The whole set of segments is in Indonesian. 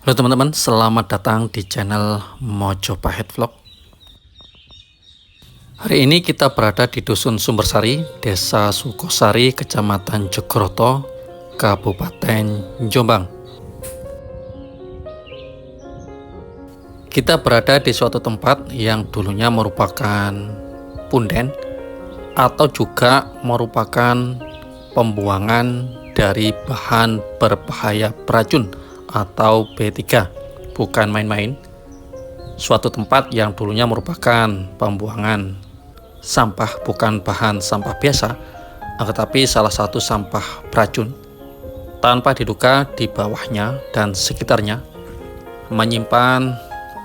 Halo teman-teman, selamat datang di channel Mojopahit Vlog. Hari ini kita berada di Dusun Sumbersari, Desa Sukosari, Kecamatan Jogoroto, Kabupaten Jombang. Kita berada di suatu tempat yang dulunya merupakan punden atau juga merupakan pembuangan dari bahan berbahaya beracun atau B3. Bukan main-main. Suatu tempat yang dulunya merupakan pembuangan sampah, bukan bahan sampah biasa, tetapi salah satu sampah beracun. Tanpa diduga di bawahnya dan sekitarnya menyimpan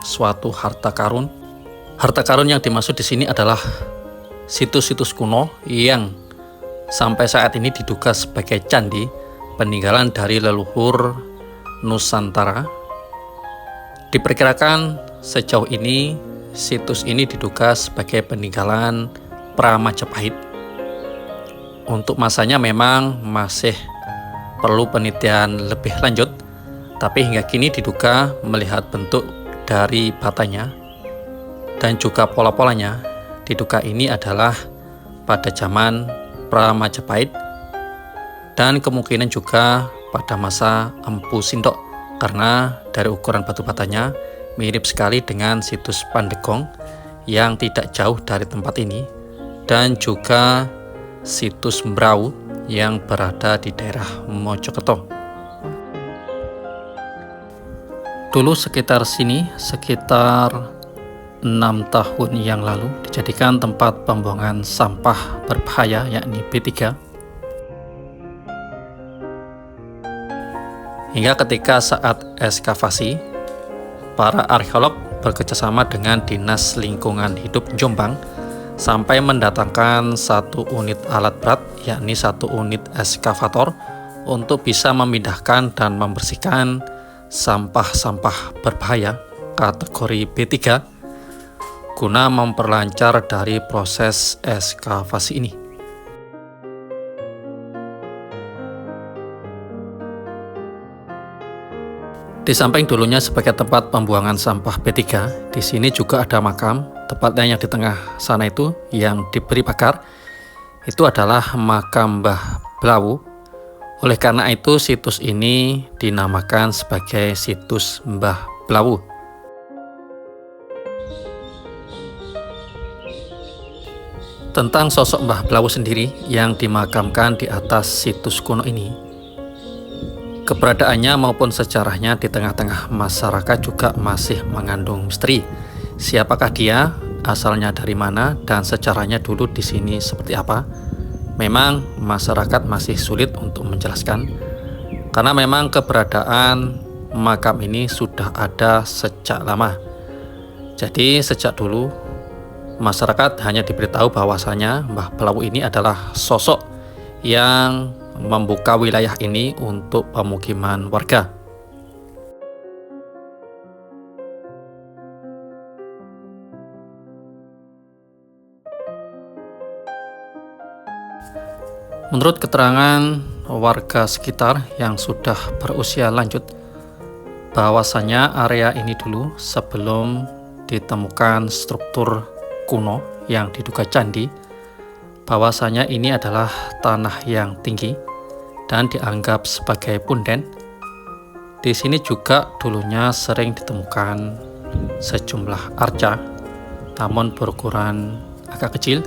suatu harta karun. Harta karun yang dimaksud di sini adalah situs-situs kuno yang sampai saat ini diduga sebagai candi peninggalan dari leluhur Nusantara. Diperkirakan sejauh ini situs ini diduga sebagai peninggalan Majapahit. Untuk masanya memang masih perlu penelitian lebih lanjut, tapi hingga kini diduga melihat bentuk dari batanya dan juga pola-polanya, diduga ini adalah pada zaman Majapahit dan kemungkinan juga pada masa Empu Sindok, karena dari ukuran batu batanya mirip sekali dengan situs Pandegong yang tidak jauh dari tempat ini, dan juga situs Mbrau yang berada di daerah Mojokerto. Dulu sekitar sini, sekitar 6 tahun yang lalu, dijadikan tempat pembuangan sampah berbahaya yakni B3. Hingga ketika saat ekskavasi, para arkeolog bekerjasama dengan Dinas Lingkungan Hidup Jombang sampai mendatangkan satu unit alat berat, yakni satu unit ekskavator, untuk bisa memindahkan dan membersihkan sampah-sampah berbahaya kategori B3 guna memperlancar dari proses ekskavasi ini. Di samping dulunya sebagai tempat pembuangan sampah B3, di sini juga ada makam, tepatnya yang di tengah sana itu yang diberi pagar. Itu adalah makam Mbah Blawu. Oleh karena itu situs ini dinamakan sebagai situs Mbah Blawu. Tentang sosok Mbah Blawu sendiri yang dimakamkan di atas situs kuno ini, keberadaannya maupun sejarahnya di tengah-tengah masyarakat juga masih mengandung misteri. Siapakah dia, asalnya dari mana, dan sejarahnya dulu di sini seperti apa? Memang masyarakat masih sulit untuk menjelaskan, karena memang keberadaan makam ini sudah ada sejak lama. Jadi sejak dulu masyarakat hanya diberitahu bahwasanya Mbah Blawu ini adalah sosok yang membuka wilayah ini untuk pemukiman warga. Menurut keterangan warga sekitar yang sudah berusia lanjut, bahwasanya area ini dulu sebelum ditemukan struktur kuno yang diduga candi, bahwasanya ini adalah tanah yang tinggi dan dianggap sebagai punden. Di sini juga dulunya sering ditemukan sejumlah arca, namun berukuran agak kecil,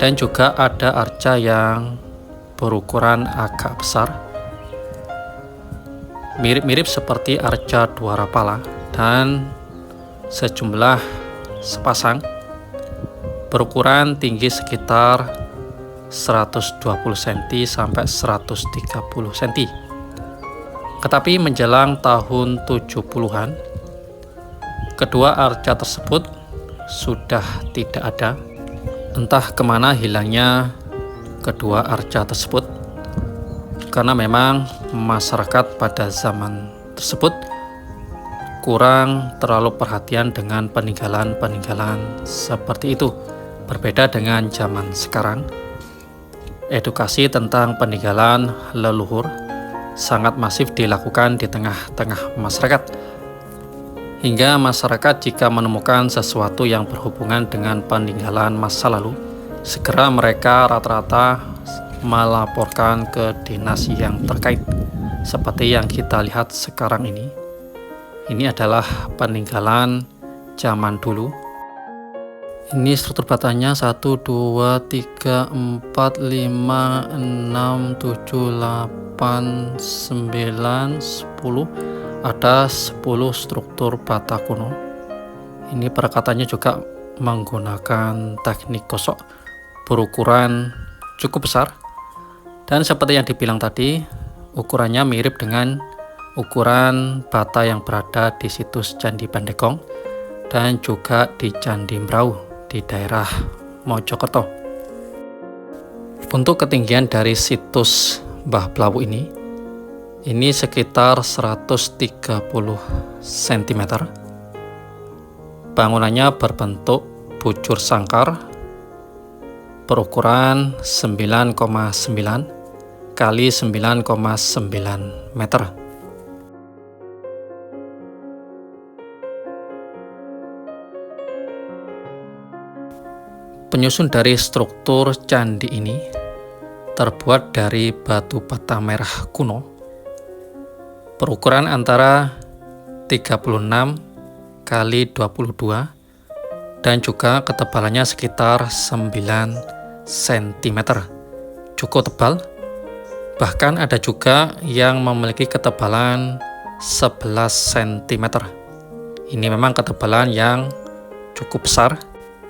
dan juga ada arca yang berukuran agak besar, mirip-mirip seperti arca Dwarapala, dan sejumlah sepasang berukuran tinggi sekitar 120 cm sampai 130 cm. Tetapi menjelang tahun 70-an, kedua arca tersebut sudah tidak ada. Entah kemana hilangnya kedua arca tersebut, karena memang masyarakat pada zaman tersebut kurang terlalu perhatian dengan peninggalan-peninggalan seperti itu. Berbeda dengan zaman sekarang, edukasi tentang peninggalan leluhur sangat masif dilakukan di tengah-tengah masyarakat. Hingga masyarakat jika menemukan sesuatu yang berhubungan dengan peninggalan masa lalu, segera mereka rata-rata melaporkan ke dinas yang terkait. Seperti yang kita lihat sekarang ini. Ini adalah peninggalan zaman dulu. Ini struktur batanya 1, 2, 3, 4, 5, 6, 7, 8, 9, 10. Ada 10 struktur bata kuno. Ini perakatannya juga menggunakan teknik gosok berukuran cukup besar. Dan seperti yang dibilang tadi, ukurannya mirip dengan ukuran bata yang berada di situs Candi Pendegong dan juga di Candi Mrauh di daerah Mojokerto. Untuk ketinggian dari situs Mbah Blawu ini sekitar 130 cm. Bangunannya berbentuk bujur sangkar berukuran 9,9 kali 9,9 meter. Penyusun dari struktur candi ini terbuat dari batu bata merah kuno berukuran antara 36 kali 22 dan juga ketebalannya sekitar 9 cm. Cukup tebal. Bahkan ada juga yang memiliki ketebalan 11 cm. Ini memang ketebalan yang cukup besar,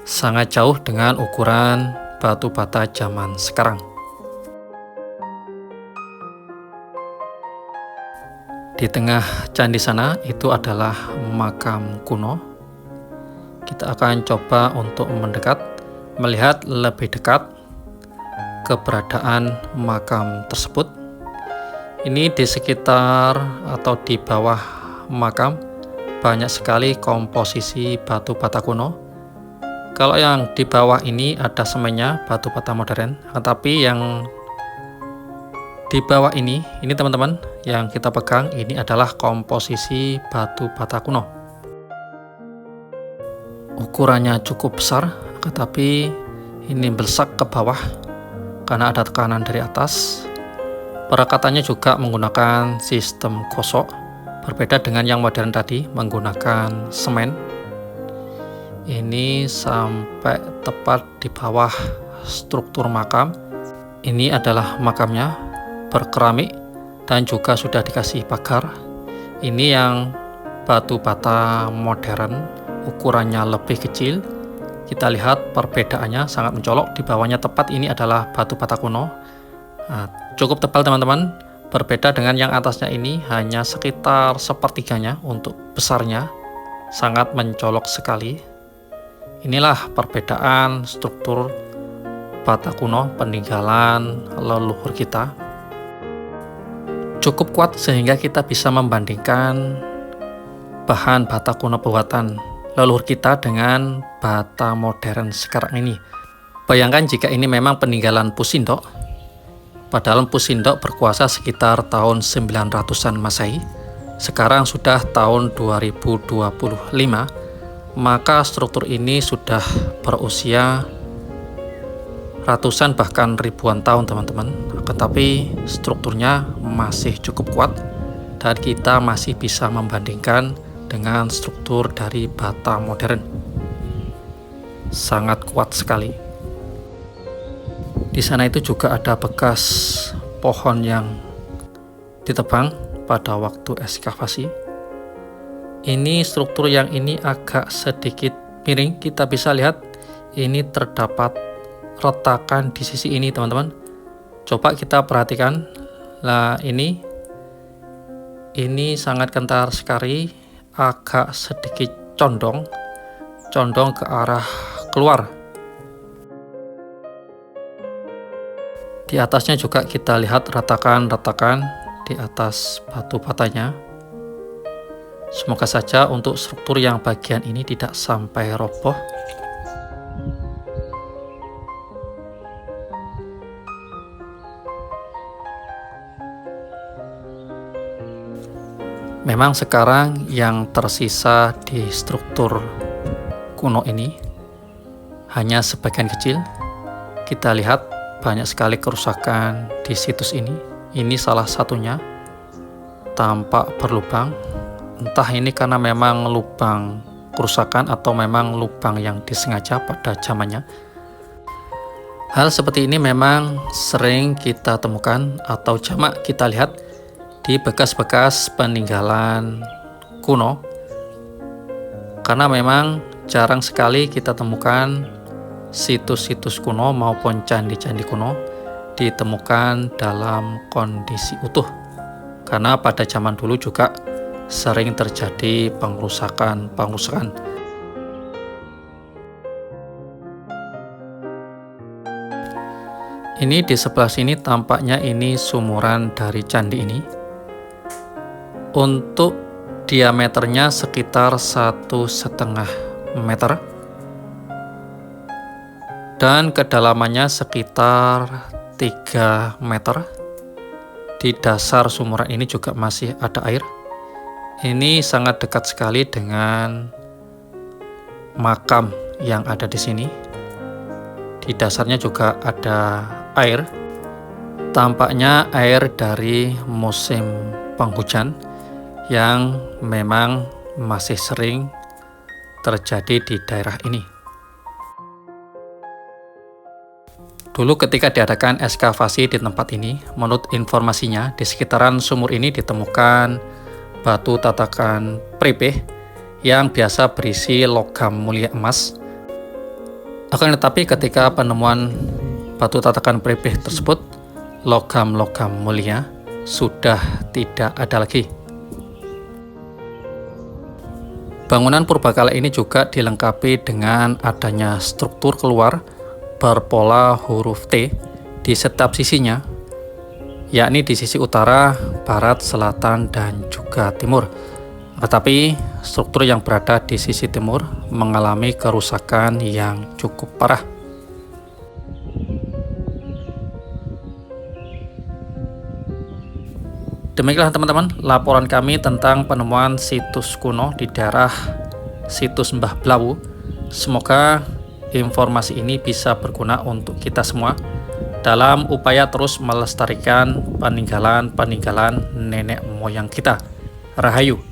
sangat jauh dengan ukuran batu bata zaman sekarang. Di tengah candi sana itu adalah makam kuno. Kita akan coba untuk mendekat, melihat lebih dekat keberadaan makam tersebut. Ini di sekitar atau di bawah makam banyak sekali komposisi batu bata kuno. Kalau yang di bawah ini ada semennya batu bata modern, tetapi yang di bawah ini teman-teman yang kita pegang ini adalah komposisi batu bata kuno. Ukurannya cukup besar, tetapi ini belsak ke bawah karena ada tekanan dari atas. Perakatannya juga menggunakan sistem gosok, berbeda dengan yang modern tadi menggunakan semen. Ini sampai tepat di bawah struktur makam. Ini adalah makamnya, berkeramik dan juga sudah dikasih pagar. Ini yang batu bata modern, ukurannya lebih kecil. Kita lihat perbedaannya sangat mencolok. Di bawahnya tepat ini adalah batu bata kuno. Cukup tebal teman-teman. Berbeda dengan yang atasnya ini hanya sekitar sepertiganya untuk besarnya. Sangat mencolok sekali. Inilah perbedaan struktur bata kuno peninggalan leluhur kita. Cukup kuat sehingga kita bisa membandingkan bahan bata kuno buatan leluhur kita dengan bata modern sekarang ini. Bayangkan jika ini memang peninggalan Pusindok, padahal Pusindok berkuasa sekitar tahun 900-an Masehi, sekarang sudah tahun 2025, maka struktur ini sudah berusia ratusan bahkan ribuan tahun teman-teman, tetapi strukturnya masih cukup kuat dan kita masih bisa membandingkan dengan struktur dari bata modern. Sangat kuat sekali. Di sana itu juga ada bekas pohon yang ditebang pada waktu ekskavasi. Ini struktur yang ini agak sedikit miring, kita bisa lihat ini terdapat retakan di sisi ini teman-teman. Coba kita perhatikan. Nah ini sangat kental sekali, agak sedikit condong ke arah keluar. Di atasnya juga kita lihat retakan-retakan di atas batu batanya. Semoga saja untuk struktur yang bagian ini tidak sampai roboh. Memang sekarang yang tersisa di struktur kuno ini hanya sebagian kecil. Kita lihat banyak sekali kerusakan di situs ini. Ini salah satunya, tampak berlubang. Entah ini karena memang lubang kerusakan atau memang lubang yang disengaja pada zamannya. Hal seperti ini memang sering kita temukan atau jamak kita lihat di bekas-bekas peninggalan kuno, karena memang jarang sekali kita temukan situs-situs kuno maupun candi-candi kuno ditemukan dalam kondisi utuh, karena pada zaman dulu juga sering terjadi pengerusakan. Ini di sebelah sini tampaknya ini sumuran dari candi ini. Untuk diameternya sekitar 1,5 meter dan kedalamannya sekitar 3 meter. Di dasar sumuran ini juga masih ada air. Ini sangat dekat sekali dengan makam yang ada di sini. Di dasarnya juga ada air. Tampaknya air dari musim penghujan yang memang masih sering terjadi di daerah ini. Dulu ketika diadakan ekskavasi di tempat ini, menurut informasinya di sekitaran sumur ini ditemukan batu tatakan prepeh yang biasa berisi logam mulia emas. Akan tetapi ketika penemuan batu tatakan prepeh tersebut, logam-logam mulia sudah tidak ada lagi. Bangunan purbakala ini juga dilengkapi dengan adanya struktur keluar berpola huruf T di setiap sisinya, yakni di sisi utara, barat, selatan, dan juga timur. Tetapi struktur yang berada di sisi timur mengalami kerusakan yang cukup parah. Demikianlah teman-teman laporan kami tentang penemuan situs kuno di daerah situs Mbah Blawu. Semoga informasi ini bisa berguna untuk kita semua dalam upaya terus melestarikan peninggalan-peninggalan nenek moyang kita. Rahayu.